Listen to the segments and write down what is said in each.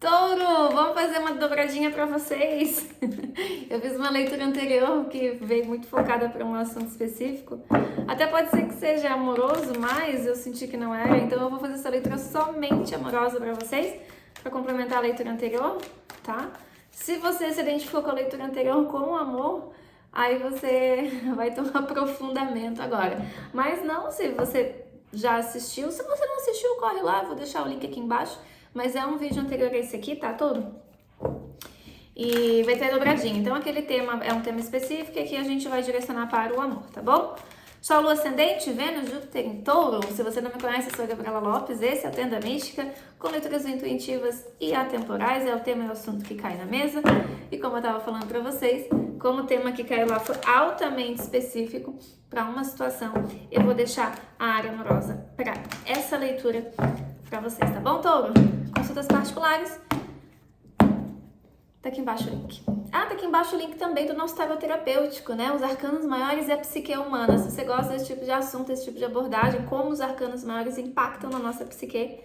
Touro, vamos fazer uma dobradinha para vocês. Eu fiz uma leitura anterior que veio muito focada para um assunto específico. Até pode ser que seja amoroso, mas eu senti que não era. Então eu vou fazer essa leitura somente amorosa para vocês, para complementar a leitura anterior, tá? Se você se identificou com a leitura anterior com o amor, aí você vai ter um aprofundamento agora. Mas não, se você já assistiu, se você não assistiu, corre lá, eu vou deixar o link aqui embaixo. Mas é um vídeo anterior a esse aqui, tá? Todo. E vai ter dobradinha. Então, aquele tema é um tema específico e aqui a gente vai direcionar para o amor, tá bom? Sol, Lua, Ascendente, Vênus, Júpiter em Touro. Se você não me conhece, eu sou a Gabriela Lopes. Esse é o Tenda Mística, com leituras intuitivas e atemporais. É o tema e o assunto que cai na mesa. E como eu tava falando pra vocês, como o tema que caiu lá foi altamente específico para uma situação, eu vou deixar a área amorosa para essa leitura para vocês, tá bom, Touro? Consultas particulares. Tá aqui embaixo o link. Ah, tá aqui embaixo o link também do nosso tarot terapêutico, né? Os arcanos maiores e a psique humana. Se você gosta desse tipo de assunto, desse tipo de abordagem, como os arcanos maiores impactam na nossa psique,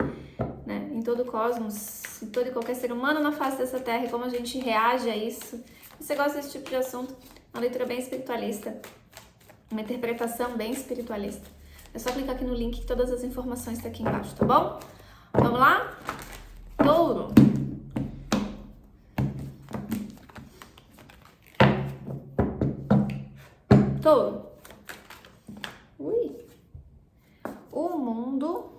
né? Em todo o cosmos, em todo e qualquer ser humano na face dessa terra, e como a gente reage a isso. Se você gosta desse tipo de assunto, uma leitura bem espiritualista, uma interpretação bem espiritualista. É só clicar aqui no link que todas as informações estão aqui embaixo, tá bom? Vamos lá? Touro. Touro. Ui. O mundo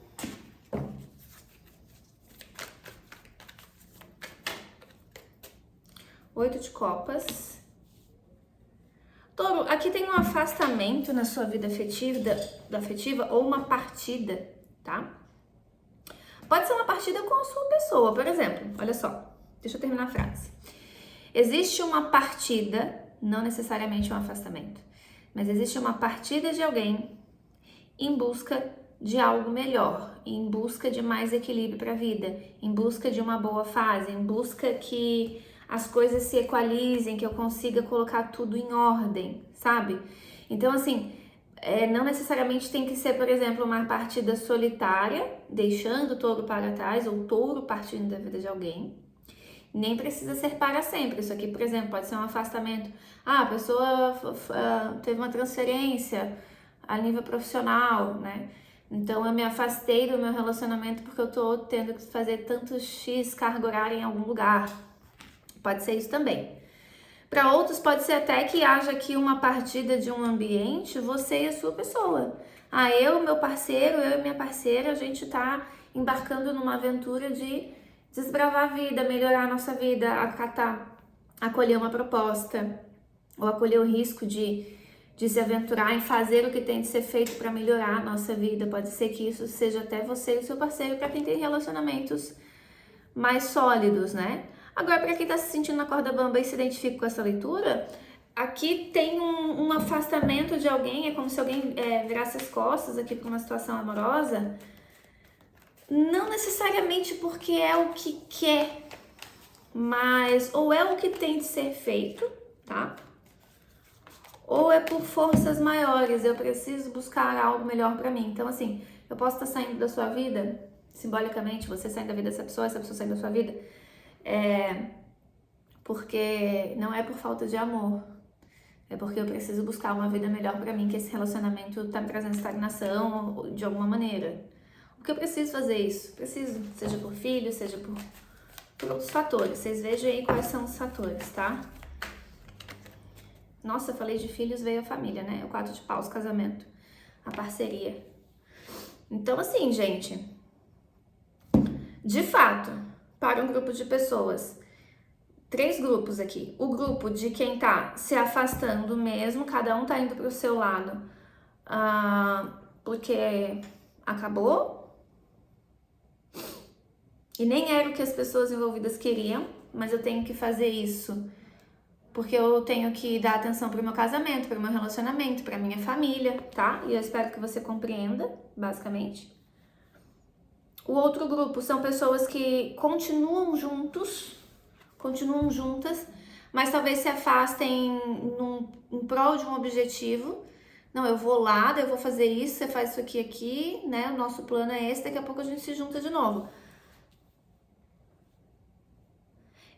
Oito de copas. Touro, aqui tem um afastamento na sua vida afetiva ou uma partida, tá? Pode ser uma partida com a sua pessoa, por exemplo. Olha só, deixa eu terminar a frase. Existe uma partida, não necessariamente um afastamento, mas existe uma partida de alguém em busca de algo melhor, em busca de mais equilíbrio para a vida, em busca de uma boa fase, em busca que as coisas se equalizem, que eu consiga colocar tudo em ordem, sabe? Então, assim, não necessariamente tem que ser, por exemplo, uma partida solitária, deixando o touro para trás, ou touro partindo da vida de alguém. Nem precisa ser para sempre. Isso aqui, por exemplo, pode ser um afastamento. Ah, a pessoa teve uma transferência a nível profissional, né? Então eu me afastei do meu relacionamento porque eu tô tendo que fazer tanto X carga horária em algum lugar. Pode ser isso também. Para outros pode ser até que haja aqui uma partida de um ambiente, você e a sua pessoa. Ah, eu, meu parceiro, eu e minha parceira, a gente tá embarcando numa aventura de desbravar a vida, melhorar a nossa vida, acatar, acolher uma proposta, ou acolher o risco de se aventurar em fazer o que tem de ser feito para melhorar a nossa vida. Pode ser que isso seja até você e o seu parceiro, para quem tem relacionamentos mais sólidos, né? Agora, para quem está se sentindo na corda bamba e se identifica com essa leitura, aqui tem um afastamento de alguém, é como se alguém virasse as costas aqui para uma situação amorosa, não necessariamente porque é o que quer, mas ou é o que tem de ser feito, tá? Ou é por forças maiores, eu preciso buscar algo melhor para mim. Então, assim, eu posso estar saindo da sua vida, simbolicamente, você saindo da vida dessa pessoa, essa pessoa saindo da sua vida, porque não é por falta de amor, é porque eu preciso buscar uma vida melhor para mim, que esse relacionamento tá me trazendo estagnação de alguma maneira. Porque eu preciso fazer isso, preciso, seja por filho, seja por outros fatores. Vocês vejam aí quais são os fatores, tá? Nossa, eu falei de filhos, veio a família, né? O 4 de paus, casamento, a parceria. Então, assim, gente, de fato, para um grupo de pessoas, 3 grupos aqui. O grupo de quem tá se afastando mesmo, cada um tá indo pro seu lado, porque acabou. E nem era o que as pessoas envolvidas queriam, mas eu tenho que fazer isso porque eu tenho que dar atenção pro meu casamento, pro meu relacionamento, pra minha família, tá? E eu espero que você compreenda, basicamente. O outro grupo são pessoas que continuam juntos, continuam juntas, mas talvez se afastem em prol de um objetivo. Não, eu vou lá, daí eu vou fazer isso, você faz isso aqui, né? O nosso plano é esse, daqui a pouco a gente se junta de novo.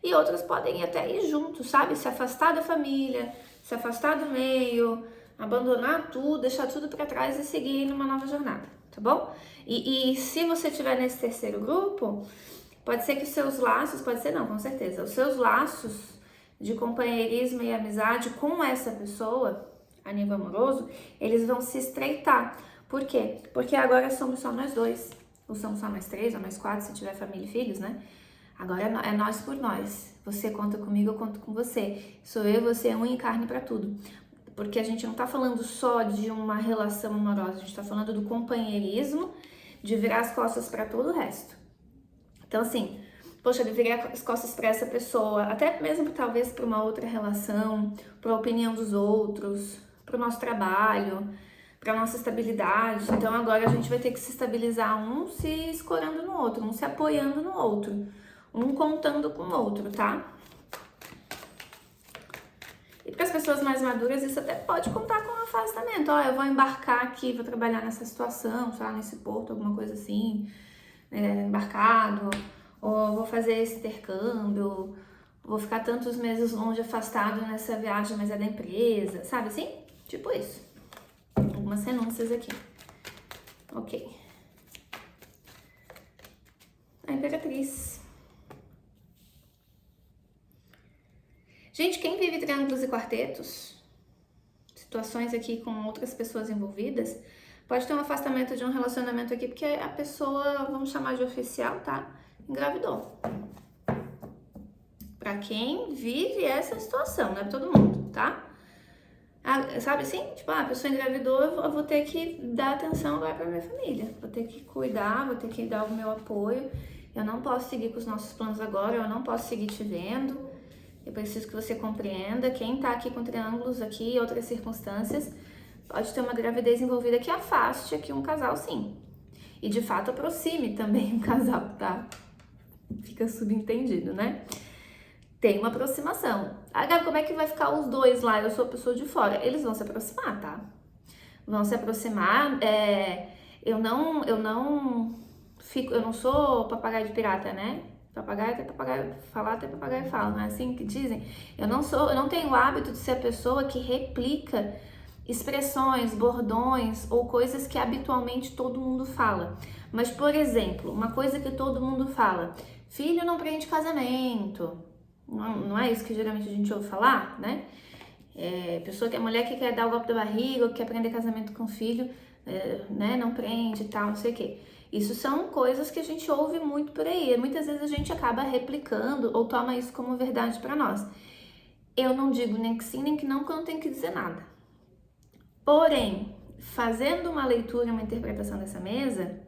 e outras podem até ir juntos, sabe? Se afastar da família, se afastar do meio, abandonar tudo, deixar tudo para trás e seguir numa nova jornada, tá bom? E se você estiver nesse terceiro grupo, pode ser que os seus laços, pode ser não, com certeza, os seus laços de companheirismo e amizade com essa pessoa, a nível amoroso, eles vão se estreitar. Por quê? Porque agora somos só nós dois, ou somos só nós três, ou nós quatro, se tiver família e filhos, né? Agora é nós por nós. Você conta comigo, eu conto com você. Sou eu e você, um em carne pra tudo. Porque a gente não tá falando só de uma relação amorosa, a gente tá falando do companheirismo, de virar as costas pra todo o resto. Então, assim, poxa, eu virei as costas pra essa pessoa, até mesmo talvez pra uma outra relação, pra opinião dos outros, pro nosso trabalho, pra nossa estabilidade. Então, agora a gente vai ter que se estabilizar, um se escorando no outro, um se apoiando no outro, um contando com o outro, tá? E para as pessoas mais maduras, isso até pode contar com um afastamento. Ó, eu vou embarcar aqui, vou trabalhar nessa situação, sei lá, nesse porto, alguma coisa assim, embarcado, ou vou fazer esse intercâmbio, vou ficar tantos meses longe, afastado nessa viagem, mas é da empresa, sabe assim? Tipo isso. Algumas renúncias aqui. Ok. A Imperatriz. Gente, quem vive triângulos e quartetos, situações aqui com outras pessoas envolvidas, pode ter um afastamento de um relacionamento aqui, porque a pessoa, vamos chamar de oficial, tá? Engravidou. Pra quem vive essa situação, não é pra todo mundo, tá? Sabe assim? Tipo, a pessoa engravidou, eu vou ter que dar atenção agora pra minha família. Vou ter que cuidar, vou ter que dar o meu apoio. Eu não posso seguir com os nossos planos agora, eu não posso seguir te vendo. Eu preciso que você compreenda, quem tá aqui com triângulos aqui e outras circunstâncias, pode ter uma gravidez envolvida que afaste aqui um casal, sim. E de fato aproxime também um casal, tá? Fica subentendido, né? Tem uma aproximação. Gabi, como é que vai ficar os dois lá? Eu sou a pessoa de fora. Eles vão se aproximar, tá? Vão se aproximar. Eu não sou papagaio de pirata, né? Papagaio até papagaio falar, até papagaio fala, não é assim que dizem? Eu não tenho o hábito de ser a pessoa que replica expressões, bordões ou coisas que habitualmente todo mundo fala. Mas, por exemplo, uma coisa que todo mundo fala: filho não prende casamento. Não é isso que geralmente a gente ouve falar, né? Mulher que quer dar o golpe da barriga, ou que quer prender casamento com o filho, né? Não prende e tal, não sei o quê. Isso são coisas que a gente ouve muito por aí. Muitas vezes a gente acaba replicando ou toma isso como verdade para nós. Eu não digo nem que sim, nem que não, porque eu não tenho que dizer nada. Porém, fazendo uma leitura, uma interpretação dessa mesa,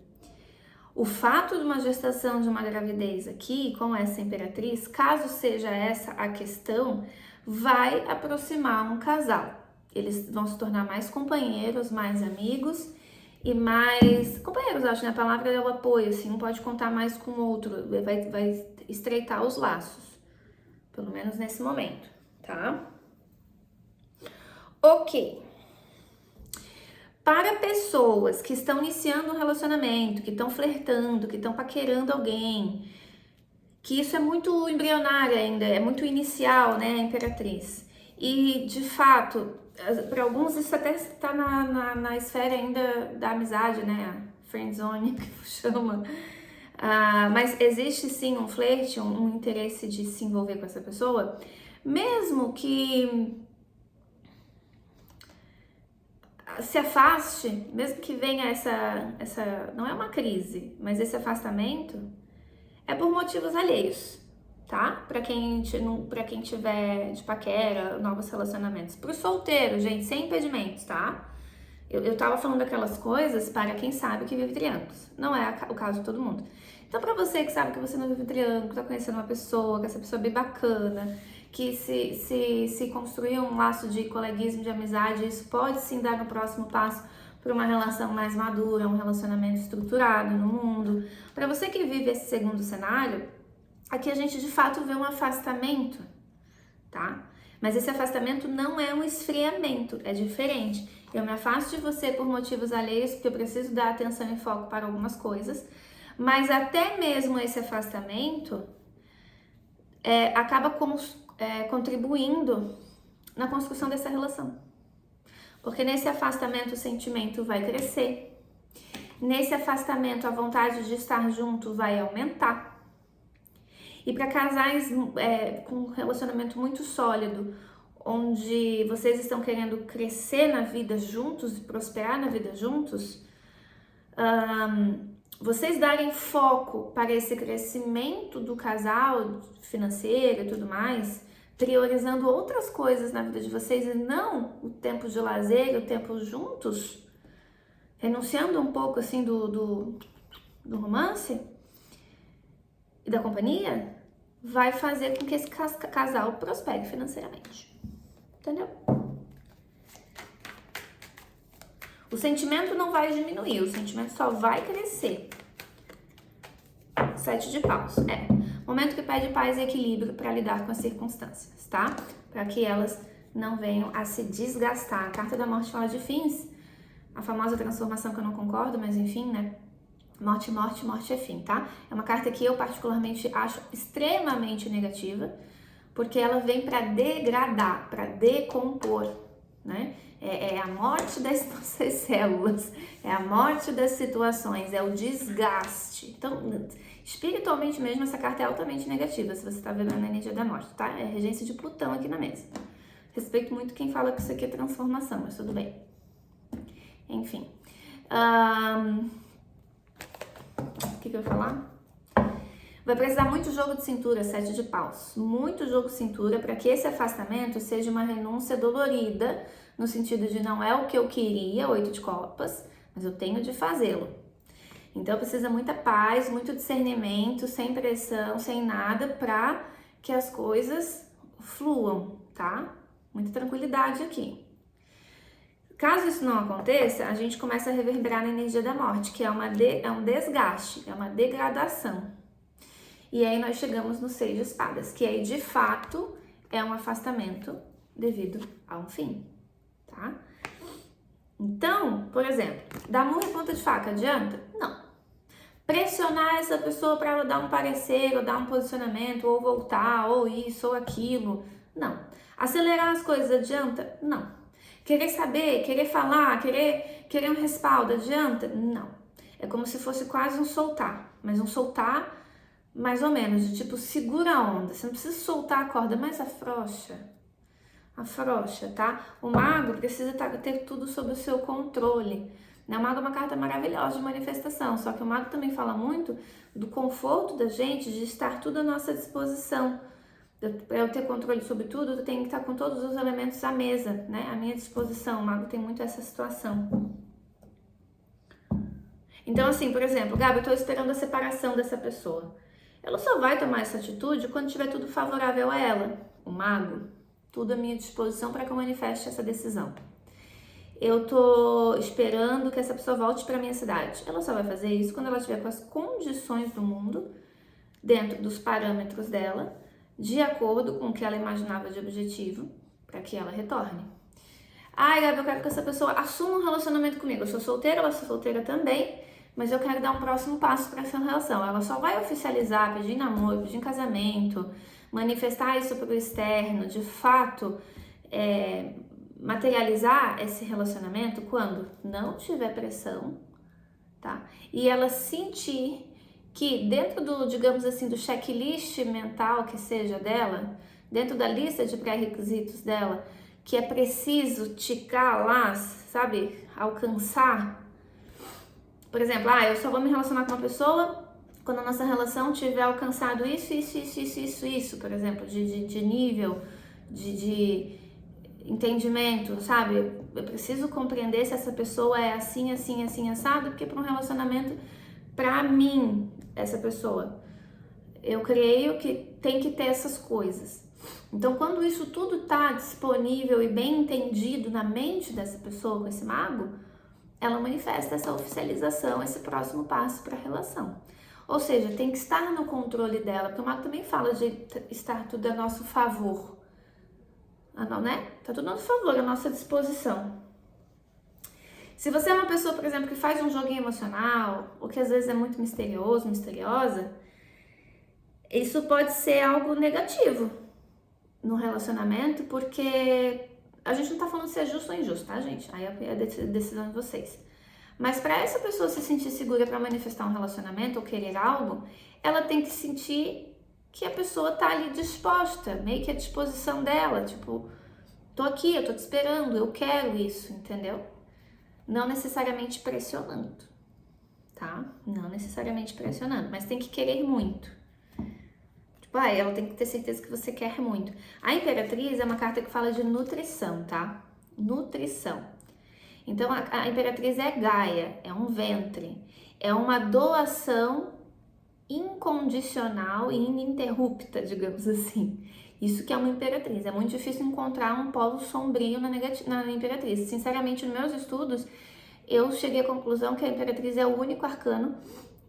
o fato de uma gestação de uma gravidez aqui, com essa imperatriz, caso seja essa a questão, vai aproximar um casal. Eles vão se tornar mais companheiros, mais amigos e mais... companheiros, acho, né? A palavra é o apoio, assim, um pode contar mais com o outro, vai estreitar os laços. Pelo menos nesse momento, tá? Ok. Para pessoas que estão iniciando um relacionamento, que estão flertando, que estão paquerando alguém, que isso é muito embrionário ainda, é muito inicial, né, a Imperatriz. E, de fato, para alguns isso até está na esfera ainda da amizade, né, friendzone, que chama. Mas existe sim um flerte, um interesse de se envolver com essa pessoa, mesmo que se afaste, mesmo que venha essa não é uma crise, mas esse afastamento é por motivos alheios, tá? Para quem tiver de paquera, novos relacionamentos. Pro solteiro, gente, sem impedimentos, tá? Eu tava falando daquelas coisas para quem sabe que vive triângulos. Não é o caso de todo mundo. Então, pra você que sabe que você não vive triângulo, tá conhecendo uma pessoa, que essa pessoa é bem bacana, que se construir um laço de coleguismo, de amizade, isso pode sim dar no próximo passo para uma relação mais madura, um relacionamento estruturado no mundo. Para você que vive esse segundo cenário, aqui a gente de fato vê um afastamento, tá? Mas esse afastamento não é um esfriamento, é diferente. Eu me afasto de você por motivos alheios, porque eu preciso dar atenção e foco para algumas coisas, mas até mesmo esse afastamento acaba contribuindo na construção dessa relação. Porque nesse afastamento o sentimento vai crescer. Nesse afastamento a vontade de estar junto vai aumentar. E para casais com um relacionamento muito sólido, onde vocês estão querendo crescer na vida juntos e prosperar na vida juntos, vocês darem foco para esse crescimento do casal financeiro e tudo mais, priorizando outras coisas na vida de vocês e não o tempo de lazer, o tempo juntos, renunciando um pouco assim do romance e da companhia, vai fazer com que esse casal prospere financeiramente. Entendeu? O sentimento não vai diminuir, o sentimento só vai crescer. 7 de paus. Momento que pede paz e equilíbrio para lidar com as circunstâncias, tá? Para que elas não venham a se desgastar. A carta da morte fala de fins, a famosa transformação que eu não concordo, mas enfim, né? Morte, morte, morte é fim, tá? É uma carta que eu particularmente acho extremamente negativa, porque ela vem para degradar, para decompor, né? É a morte das nossas células, é a morte das situações, é o desgaste. Então, espiritualmente mesmo, essa carta é altamente negativa, se você tá vendo a energia da morte, tá? É a regência de Plutão aqui na mesa. Respeito muito quem fala que isso aqui é transformação, mas tudo bem. Enfim. O que eu ia falar? Vai precisar muito jogo de cintura, 7 de paus. Muito jogo de cintura para que esse afastamento seja uma renúncia dolorida, no sentido de não é o que eu queria, 8 de copas, mas eu tenho de fazê-lo. Então precisa muita paz, muito discernimento, sem pressão, sem nada, para que as coisas fluam, tá? Muita tranquilidade aqui. Caso isso não aconteça, a gente começa a reverberar na energia da morte, que é um desgaste, é uma degradação. E aí nós chegamos no 6 de espadas, que aí de fato é um afastamento devido a um fim, tá? Então, por exemplo, dar murro em ponta de faca adianta? Não. Pressionar essa pessoa para ela dar um parecer, ou dar um posicionamento, ou voltar, ou isso, ou aquilo, não. Acelerar as coisas adianta? Não. Querer saber, querer falar, querer um respaldo adianta? Não. É como se fosse quase um soltar, mas um soltar mais ou menos, de tipo, segura a onda. Você não precisa soltar a corda, mas afrouxa, tá? O mago precisa ter tudo sob o seu controle. O mago é uma carta maravilhosa de manifestação, só que o mago também fala muito do conforto da gente, de estar tudo à nossa disposição. Para eu ter controle sobre tudo, eu tenho que estar com todos os elementos à mesa, né? À minha disposição. O mago tem muito essa situação. Então, assim, por exemplo, Gabi, eu tô esperando a separação dessa pessoa. Ela só vai tomar essa atitude quando tiver tudo favorável a ela. O mago, tudo à minha disposição para que eu manifeste essa decisão. Eu tô esperando que essa pessoa volte para minha cidade. Ela só vai fazer isso quando ela tiver com as condições do mundo, dentro dos parâmetros dela, de acordo com o que ela imaginava de objetivo, para que ela retorne. Ai, Gabi, eu quero que essa pessoa assuma um relacionamento comigo. Eu sou solteira, ela sou solteira também, mas eu quero dar um próximo passo para essa relação. Ela só vai oficializar, pedir namoro, pedir casamento, manifestar isso para o externo, de fato, materializar esse relacionamento quando não tiver pressão, tá? E ela sentir que dentro do, digamos assim, do checklist mental que seja dela, dentro da lista de pré-requisitos dela, que é preciso ticar lá, sabe, alcançar. Por exemplo, eu só vou me relacionar com uma pessoa quando a nossa relação tiver alcançado isso, por exemplo, de nível, de entendimento, sabe? Eu preciso compreender se essa pessoa é assim, assado, porque para um relacionamento, para mim, essa pessoa, eu creio que tem que ter essas coisas. Então, quando isso tudo tá disponível e bem entendido na mente dessa pessoa, com esse mago, ela manifesta essa oficialização, esse próximo passo para a relação. Ou seja, tem que estar no controle dela, porque o mago também fala de estar tudo a nosso favor. Né? Tá tudo a nosso favor, à nossa disposição. Se você é uma pessoa, por exemplo, que faz um joguinho emocional, ou que às vezes é muito misterioso, misteriosa, isso pode ser algo negativo no relacionamento, porque a gente não tá falando se é justo ou injusto, tá, gente? Aí é a decisão de vocês. Mas para essa pessoa se sentir segura para manifestar um relacionamento ou querer algo, ela tem que sentir que a pessoa tá ali disposta, meio que à disposição dela, tipo, tô aqui, eu tô te esperando, eu quero isso, entendeu? Não necessariamente pressionando, tá? Não necessariamente pressionando, mas tem que querer muito. Tipo, ela tem que ter certeza que você quer muito. A Imperatriz é uma carta que fala de nutrição, tá? Nutrição. Então, a Imperatriz é Gaia, é um ventre, é uma doação incondicional e ininterrupta, digamos assim. Isso que é uma Imperatriz. É muito difícil encontrar um polo sombrio na Imperatriz. Sinceramente, nos meus estudos, eu cheguei à conclusão que a Imperatriz é o único arcano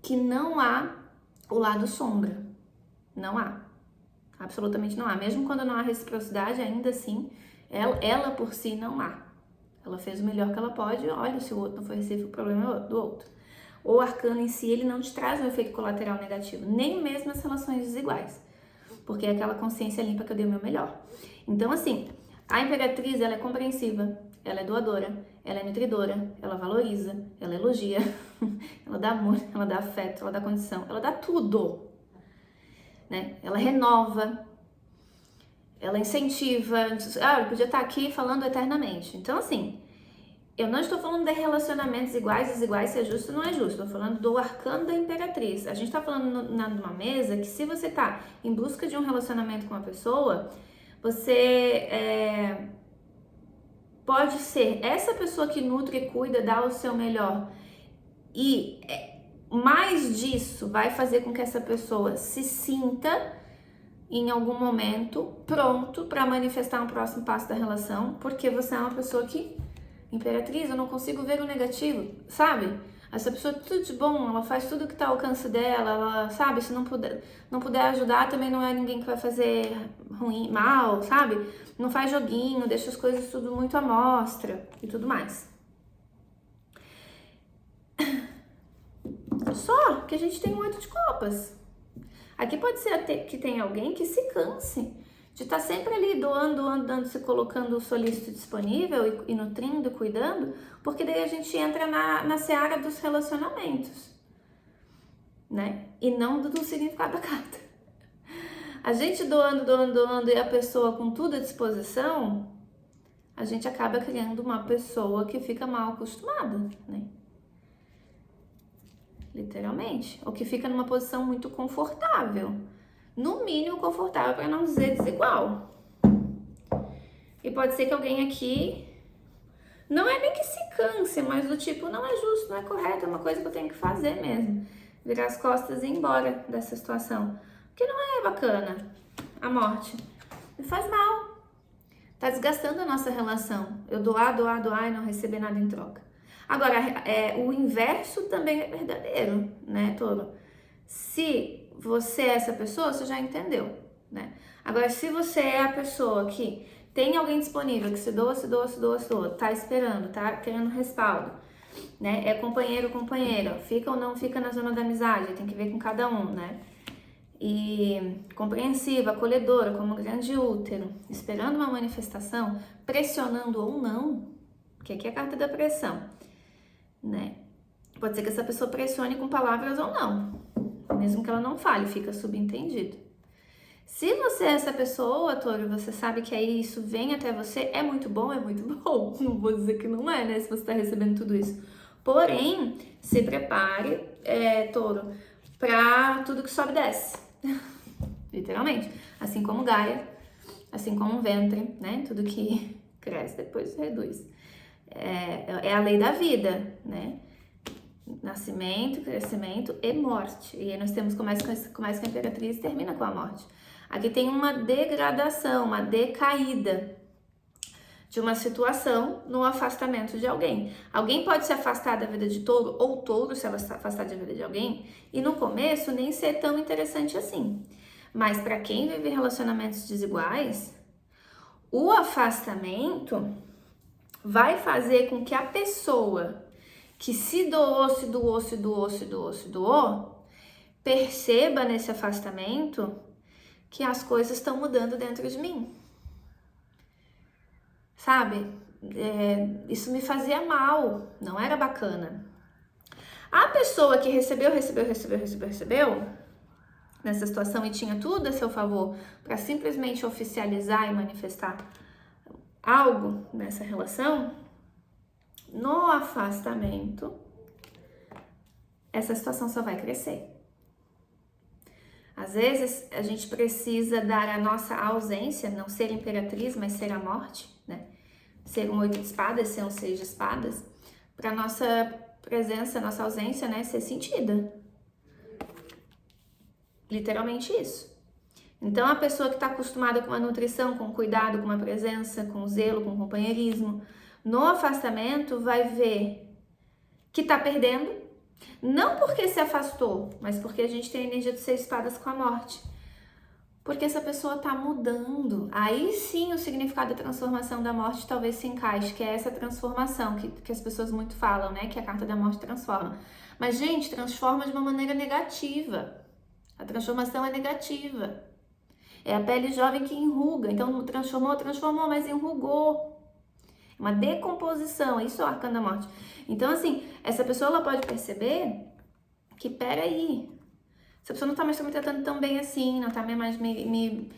que não há o lado sombra. Não há. Absolutamente não há. Mesmo quando não há reciprocidade, ainda assim, ela por si não há. Ela fez o melhor que ela pode, olha, se o outro não foi recíproco, o problema é do outro. O arcano em si, ele não te traz um efeito colateral negativo, nem mesmo as relações desiguais, porque é aquela consciência limpa que eu dei o meu melhor. Então, assim, a Imperatriz, ela é compreensiva, ela é doadora, ela é nutridora, ela valoriza, ela elogia, ela dá amor, ela dá afeto, ela dá condição, ela dá tudo, né? Ela renova, ela incentiva, eu podia estar aqui falando eternamente. Então, assim, eu não estou falando de relacionamentos iguais, desiguais, se é justo ou não é justo. Estou falando do arcano da Imperatriz. A gente está falando numa mesa que se você está em busca de um relacionamento com uma pessoa, você pode ser essa pessoa que nutre e cuida, dá o seu melhor. E mais disso vai fazer com que essa pessoa se sinta em algum momento pronto para manifestar um próximo passo da relação, porque você é uma pessoa que, Imperatriz, eu não consigo ver o negativo, sabe? Essa pessoa é tudo de bom, ela faz tudo que tá ao alcance dela, ela, sabe? Se não puder ajudar, também não é ninguém que vai fazer ruim, mal, sabe? Não faz joguinho, deixa as coisas tudo muito à mostra e tudo mais. Só que a gente tem um 8 de copas. Aqui pode ser que tenha alguém que se canse de estar sempre ali doando, se colocando solícito disponível e nutrindo, cuidando, porque daí a gente entra na seara dos relacionamentos, né? E não do significado da carta. A gente doando e a pessoa com tudo à disposição, a gente acaba criando uma pessoa que fica mal acostumada, né? Literalmente. Ou que fica numa posição muito confortável. No mínimo confortável, para não dizer desigual. E pode ser que alguém aqui não é nem que se canse, mas do tipo, não é justo, não é correto, é uma coisa que eu tenho que fazer mesmo. Virar as costas e ir embora dessa situação. Porque não é bacana a morte. Me faz mal. Tá desgastando a nossa relação. Eu doar e não receber nada em troca. Agora, o inverso também é verdadeiro, né, Touro? Se você é essa pessoa, você já entendeu, né? Agora, se você é a pessoa que tem alguém disponível, que se doa, tá esperando, tá querendo respaldo, né? É companheiro, companheira, fica ou não fica na zona da amizade, tem que ver com cada um, né? E compreensiva, acolhedora, como um grande útero, esperando uma manifestação, pressionando ou não, porque aqui é a carta da pressão, né? Pode ser que essa pessoa pressione com palavras ou não, mesmo que ela não fale, fica subentendido. Se você é essa pessoa, Touro, você sabe que aí isso vem até você, é muito bom, não vou dizer que não é, né, se você tá recebendo tudo isso. Porém, se prepare, Touro, pra tudo que sobe e desce, literalmente, assim como Gaia, assim como um ventre, né, tudo que cresce depois reduz. É a lei da vida, né? Nascimento, crescimento e morte. E aí nós temos começa com a Imperatriz e termina com a morte. Aqui tem uma degradação, uma decaída de uma situação no afastamento de alguém. Alguém pode se afastar da vida de Touro, ou Touro se afastar da vida de alguém, e no começo nem ser tão interessante assim. Mas para quem vive relacionamentos desiguais, o afastamento vai fazer com que a pessoa que se doou, perceba nesse afastamento que as coisas estão mudando dentro de mim. Sabe? Isso me fazia mal, não era bacana. A pessoa que recebeu nessa situação e tinha tudo a seu favor para simplesmente oficializar e manifestar algo nessa relação, no afastamento, essa situação só vai crescer. Às vezes, a gente precisa dar a nossa ausência, não ser imperatriz, mas ser a morte, né? Ser um 8 de espadas, ser um 6 de espadas, para nossa presença, nossa ausência, né, ser sentida. Literalmente isso. Então, a pessoa que está acostumada com a nutrição, com cuidado, com a presença, com zelo, com companheirismo, no afastamento vai ver que está perdendo, não porque se afastou, mas porque a gente tem a energia dos 6 de espadas com a morte. Porque essa pessoa está mudando. Aí sim o significado da transformação da morte talvez se encaixe, que é essa transformação que as pessoas muito falam, né? Que a carta da morte transforma. Mas, gente, transforma de uma maneira negativa. A transformação é negativa. É a pele jovem que enruga. Então, transformou, mas enrugou. É uma decomposição. Isso é o arcano da morte. Então, assim, essa pessoa ela pode perceber que, peraí, essa pessoa não tá mais me tratando tão bem assim, não tá mais me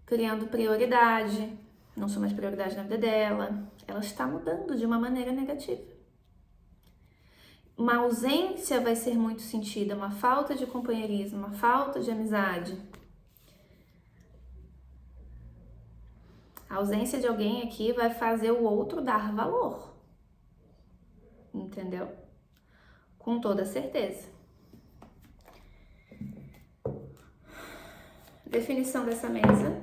criando prioridade, não sou mais prioridade na vida dela. Ela está mudando de uma maneira negativa. Uma ausência vai ser muito sentida, uma falta de companheirismo, uma falta de amizade. A ausência de alguém aqui vai fazer o outro dar valor. Entendeu? Com toda certeza. Definição dessa mesa.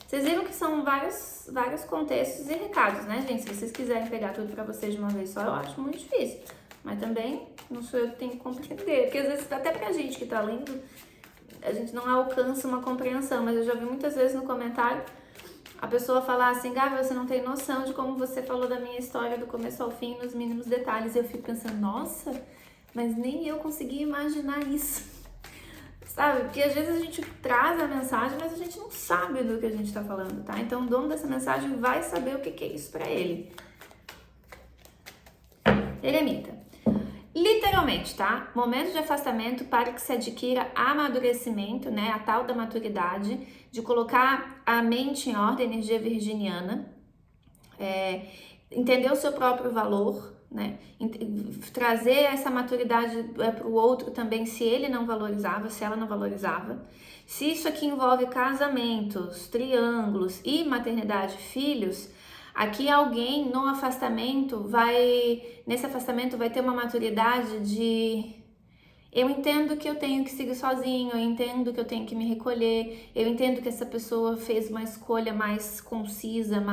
Vocês viram que são vários contextos e recados, né, gente? Se vocês quiserem pegar tudo pra vocês de uma vez só, eu acho muito difícil. Mas também não sou eu que tenho que compreender. Porque às vezes, até pra gente que tá lendo, a gente não alcança uma compreensão. Mas eu já vi muitas vezes no comentário a pessoa falar assim: Gabi, você não tem noção de como você falou da minha história do começo ao fim, nos mínimos detalhes. E eu fico pensando, nossa, mas nem eu consegui imaginar isso. Sabe? Porque às vezes a gente traz a mensagem, mas a gente não sabe do que a gente tá falando, tá? Então o dono dessa mensagem vai saber o que é isso pra ele. Eremita. Literalmente, tá? Momento de afastamento para que se adquira amadurecimento, né? A tal da maturidade, de colocar a mente em ordem, energia virginiana, entender o seu próprio valor, né? Trazer essa maturidade para o outro também, se ele não valorizava, se ela não valorizava. Se isso aqui envolve casamentos, triângulos e maternidade, filhos, aqui alguém no afastamento nesse afastamento vai ter uma maturidade de: eu entendo que eu tenho que seguir sozinho, eu entendo que eu tenho que me recolher, eu entendo que essa pessoa fez uma escolha mais concisa,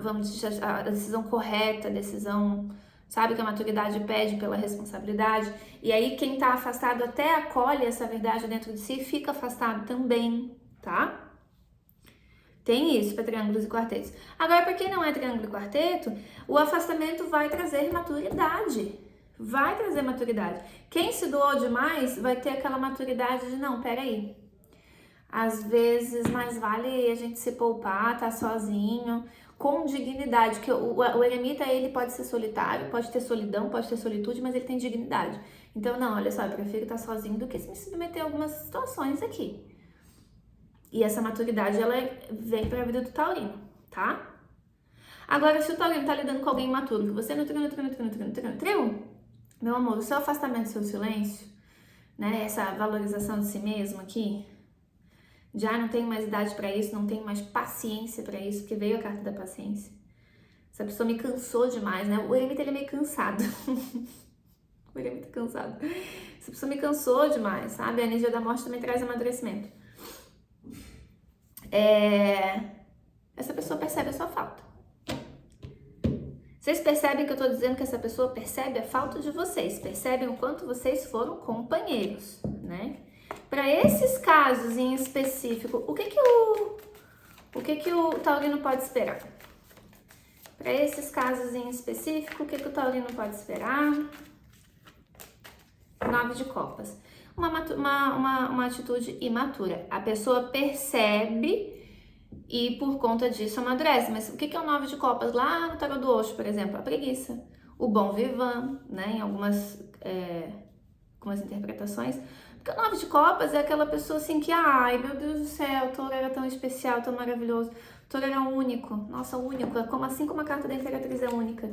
vamos dizer, a decisão correta, a decisão, sabe, que a maturidade pede pela responsabilidade. E aí quem tá afastado até acolhe essa verdade dentro de si e fica afastado também, tá? Tem isso para triângulos e quartetos. Agora, para quem não é triângulo e quarteto, o afastamento vai trazer maturidade. Vai trazer maturidade. Quem se doou demais vai ter aquela maturidade de: não, peraí. Às vezes mais vale a gente se poupar, tá sozinho, com dignidade, que o eremita, ele pode ser solitário, pode ter solidão, pode ter solitude, mas ele tem dignidade. Então, não, olha só, eu prefiro estar sozinho do que me submeter a algumas situações aqui. E essa maturidade, ela vem pra vida do taurino, tá? Agora, se o taurino tá lidando com alguém imaturo, que você trio, meu amor, o seu afastamento, o seu silêncio, né, essa valorização de si mesmo aqui, já não tenho mais idade pra isso, não tenho mais paciência pra isso, porque veio a carta da paciência. Essa pessoa me cansou demais, né? O eremita, ele é meio cansado. O eremita é cansado. Essa pessoa me cansou demais, sabe? A energia da morte também traz amadurecimento. Essa pessoa percebe a sua falta. Vocês percebem que eu tô dizendo que essa pessoa percebe a falta de vocês, percebem o quanto vocês foram companheiros, né? Para esses casos em específico, o que o taurino pode esperar? Para esses casos em específico, o que o taurino pode esperar? 9 de copas. Uma atitude imatura. A pessoa percebe e por conta disso amadurece. Mas o que é o 9 de copas? Lá no tarot do Osho, por exemplo, a preguiça. O bon vivant, né? Em algumas interpretações. Porque o 9 de copas é aquela pessoa assim que, ai, meu Deus do céu, o touro era tão especial, tão maravilhoso. O touro era único. Nossa, único. Assim como a carta da Imperatriz é única.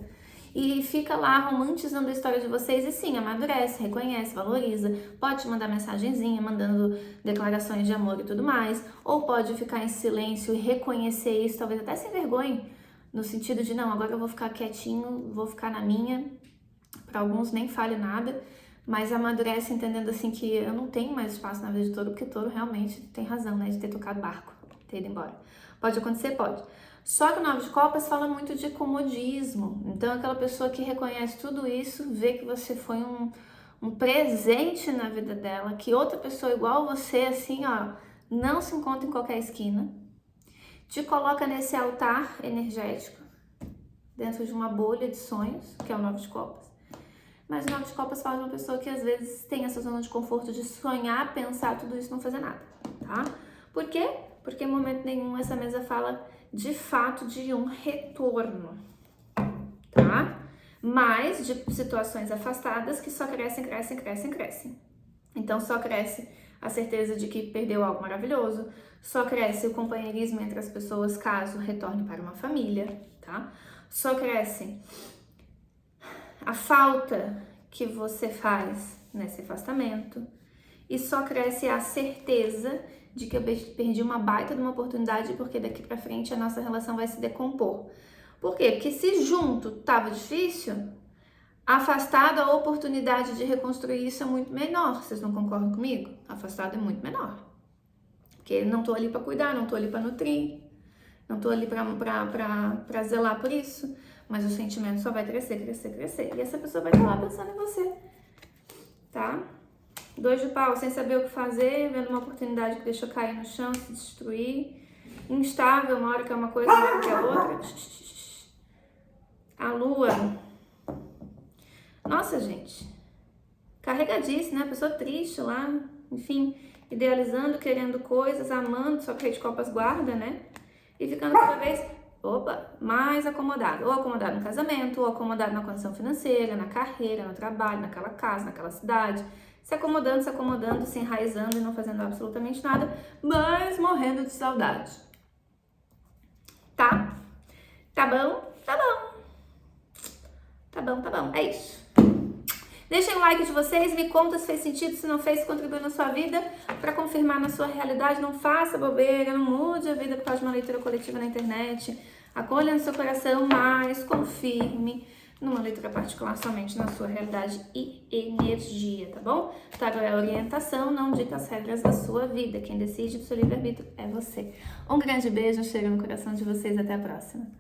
E fica lá romantizando a história de vocês e sim, amadurece, reconhece, valoriza, pode te mandar mensagenzinha, mandando declarações de amor e tudo mais, ou pode ficar em silêncio e reconhecer isso, talvez até sem vergonha, no sentido de não, agora eu vou ficar quietinho, vou ficar na minha, para alguns nem fale nada, mas amadurece entendendo assim que eu não tenho mais espaço na vida de touro, porque touro realmente tem razão, né, de ter tocado barco, ter ido embora. Pode acontecer? Pode. Só que o 9 de copas fala muito de comodismo. Então, aquela pessoa que reconhece tudo isso, vê que você foi um presente na vida dela, que outra pessoa igual você, assim, ó, não se encontra em qualquer esquina, te coloca nesse altar energético, dentro de uma bolha de sonhos, que é o 9 de copas. Mas o 9 de copas fala de uma pessoa que às vezes tem essa zona de conforto de sonhar, pensar tudo isso e não fazer nada, tá? Por quê? Porque em momento nenhum essa mesa fala de fato de um retorno, tá? Mas de situações afastadas que só crescem, crescem, crescem, crescem. Então só cresce a certeza de que perdeu algo maravilhoso, só cresce o companheirismo entre as pessoas caso retorne para uma família, tá? Só cresce a falta que você faz nesse afastamento e só cresce a certeza de que eu perdi uma baita de uma oportunidade porque daqui pra frente a nossa relação vai se decompor. Por quê? Porque se junto tava difícil, afastado a oportunidade de reconstruir isso é muito menor. Vocês não concordam comigo? Afastado é muito menor. Porque não tô ali pra cuidar, não tô ali pra nutrir, não tô ali pra zelar por isso, mas o sentimento só vai crescer, crescer, crescer. E essa pessoa vai estar lá pensando em você, tá? 2 de pau, sem saber o que fazer, vendo uma oportunidade que deixou cair no chão, se destruir. Instável, uma hora que é uma coisa, uma hora que é outra. A lua. Nossa, gente. Carregadíssima, né? A pessoa triste lá, enfim, idealizando, querendo coisas, amando, só que Rei de Copas guarda, né? E ficando cada vez, mais acomodado. Ou acomodado no casamento, ou acomodado na condição financeira, na carreira, no trabalho, naquela casa, naquela cidade. Se acomodando, se enraizando e não fazendo absolutamente nada, mas morrendo de saudade. Tá? Tá bom? Tá bom. Tá bom, tá bom. É isso. Deixem o like de vocês, me conta se fez sentido, se não fez, se contribuiu na sua vida. Para confirmar na sua realidade, não faça bobeira, não mude a vida por causa de uma leitura coletiva na internet. Acolha no seu coração, mas confirme numa leitura particular somente na sua realidade e energia, tá bom? Tarot é orientação, não dita as regras da sua vida. Quem decide do seu livre-arbítrio é você. Um grande beijo, um cheiro no coração de vocês, até a próxima.